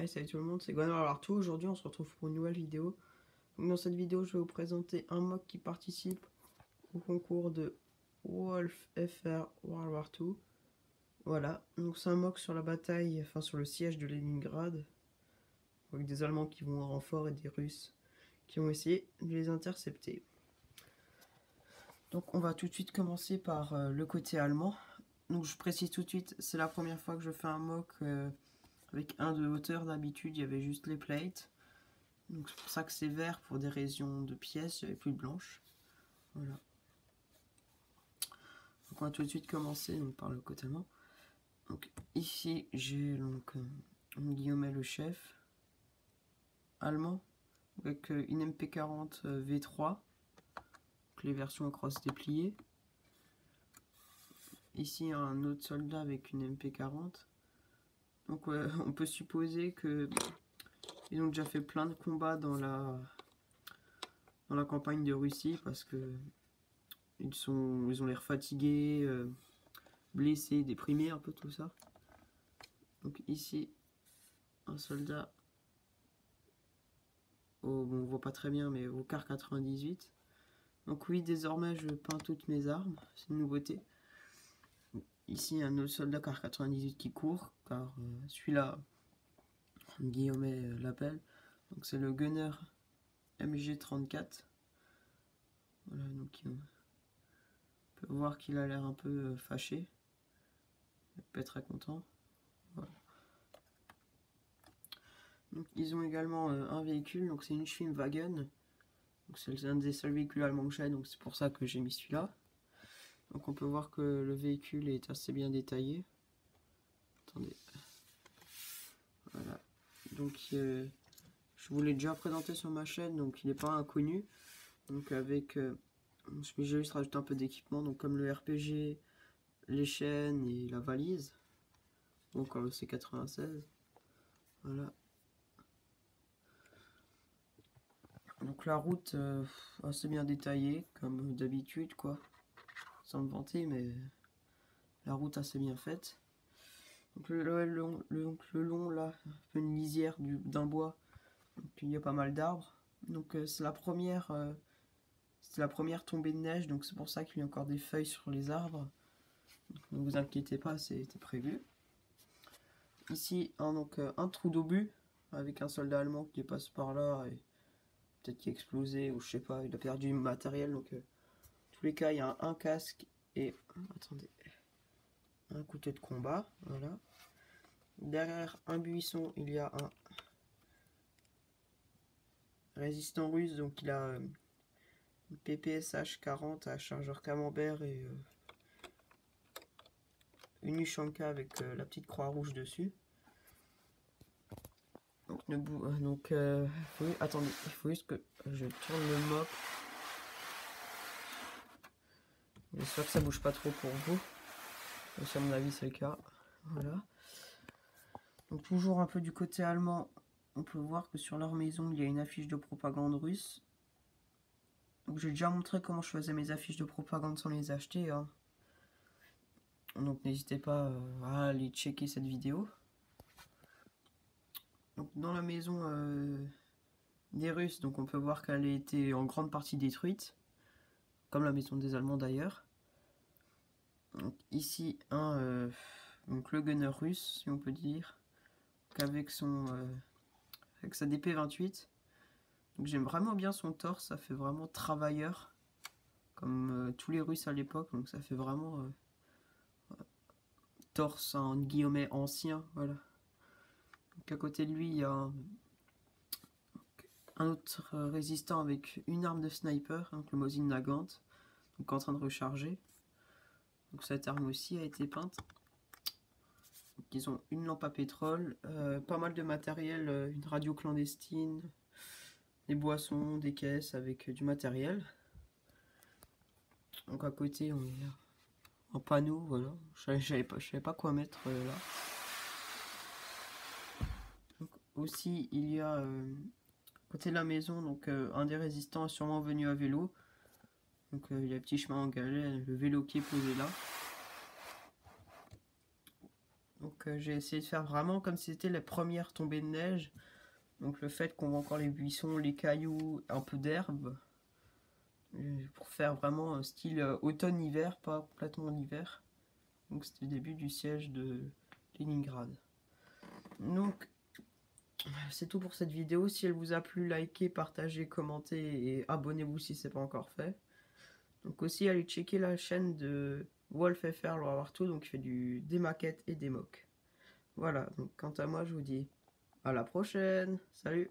Allez, salut tout le monde, c'est Gonor Artou. Aujourd'hui, on se retrouve pour une nouvelle vidéo. Donc, dans cette vidéo, je vais vous présenter un mock qui participe au concours de Wolf FR World War II. Voilà, donc c'est un mock sur la bataille, enfin sur le siège de Leningrad, avec des Allemands qui vont en renfort et des Russes qui vont essayer de les intercepter. Donc, on va tout de suite commencer par le côté allemand. Donc, je précise tout de suite, c'est la première fois que je fais un mock avec un de hauteur. D'habitude, il y avait juste les plates. Donc c'est pour ça que c'est vert pour des raisons de pièces, j'avais plus de blanche. Voilà. Donc on va tout de suite commencer donc, par le côté allemand. Donc ici j'ai donc Guillaumet le chef allemand avec une MP40 V3, donc les versions à crosse dépliée. Ici un autre soldat avec une MP40. Donc on peut supposer que ils ont déjà fait plein de combats dans la campagne de Russie parce que ils ont l'air fatigués, blessés, déprimés, un peu tout ça. Donc ici, un soldat, bon, on voit pas très bien, mais au car 98. Donc oui, désormais je peins toutes mes armes, c'est une nouveauté. Ici, un autre soldat car 98 qui court, car celui-là, Guillaumet l'appelle. Donc c'est le gunner MG34. Voilà, donc on peut voir qu'il a l'air un peu fâché. Il peut être très content. Voilà. Donc, ils ont également un véhicule, donc c'est une Schwimmwagen. C'est un des seuls véhicules allemands que j'ai, donc c'est pour ça que j'ai mis celui-là. Donc on peut voir que le véhicule est assez bien détaillé. Attendez. Voilà. Donc je vous l'ai déjà présenté sur ma chaîne, donc il n'est pas inconnu. Donc avec, j'ai juste rajouté un peu d'équipement, donc comme le RPG, les chaînes et la valise. Donc le C96. Voilà. Donc la route assez bien détaillée, comme d'habitude quoi. Sans me vanter, mais la route assez bien faite. Donc le long là, un peu une lisière d'un bois. Donc il y a pas mal d'arbres. Donc c'est la première tombée de neige, donc c'est pour ça qu'il y a encore des feuilles sur les arbres. Donc, ne vous inquiétez pas, c'était prévu. Ici un trou d'obus avec un soldat allemand qui passe par là et peut-être qu'il a explosé ou je sais pas, il a perdu du matériel. Donc en tous les cas, il y a un casque et attendez, un couteau de combat. Voilà. Derrière un buisson, il y a un résistant russe, donc il a une PPSH 40 à chargeur camembert et une Ushanka avec la petite croix rouge dessus. Donc, attendez, il faut juste que je tourne le mock. J'espère que ça bouge pas trop pour vous. À mon avis, c'est le cas. Voilà. Donc toujours un peu du côté allemand, on peut voir que sur leur maison, il y a une affiche de propagande russe. Donc j'ai déjà montré comment je faisais mes affiches de propagande sans les acheter. Hein. Donc n'hésitez pas à aller checker cette vidéo. Donc dans la maison des Russes, donc on peut voir qu'elle a été en grande partie détruite, comme la maison des Allemands d'ailleurs. Ici donc le gunner russe, si on peut dire, avec sa DP28. Donc j'aime vraiment bien son torse, ça fait vraiment travailleur, comme tous les Russes à l'époque. Donc ça fait vraiment torse en guillemets ancien, voilà. Donc à côté de lui, il y a un autre résistant avec une arme de sniper, donc le Mosin Nagant, donc en train de recharger. Donc cette arme aussi a été peinte. Donc, ils ont une lampe à pétrole, pas mal de matériel, une radio clandestine, des boissons, des caisses avec du matériel. Donc à côté, on est un panneau, voilà. Je savais pas quoi mettre là. Donc, aussi, il y a côté de la maison, donc un des résistants est sûrement venu à vélo. Donc il y a un petit chemin en galère, le vélo qui est posé là. Donc Donc j'ai essayé de faire vraiment comme si c'était les premières tombées de neige. Donc le fait qu'on voit encore les buissons, les cailloux, un peu d'herbe. Pour faire vraiment un style automne-hiver, pas complètement l'hiver. Donc c'était le début du siège de Leningrad. Donc c'est tout pour cette vidéo. Si elle vous a plu, likez, partagez, commentez et abonnez-vous si ce n'est pas encore fait. Donc aussi allez checker la chaîne de WolfFR Loire-Tout, donc il fait des maquettes et des mocks. Voilà, donc quant à moi je vous dis à la prochaine, salut!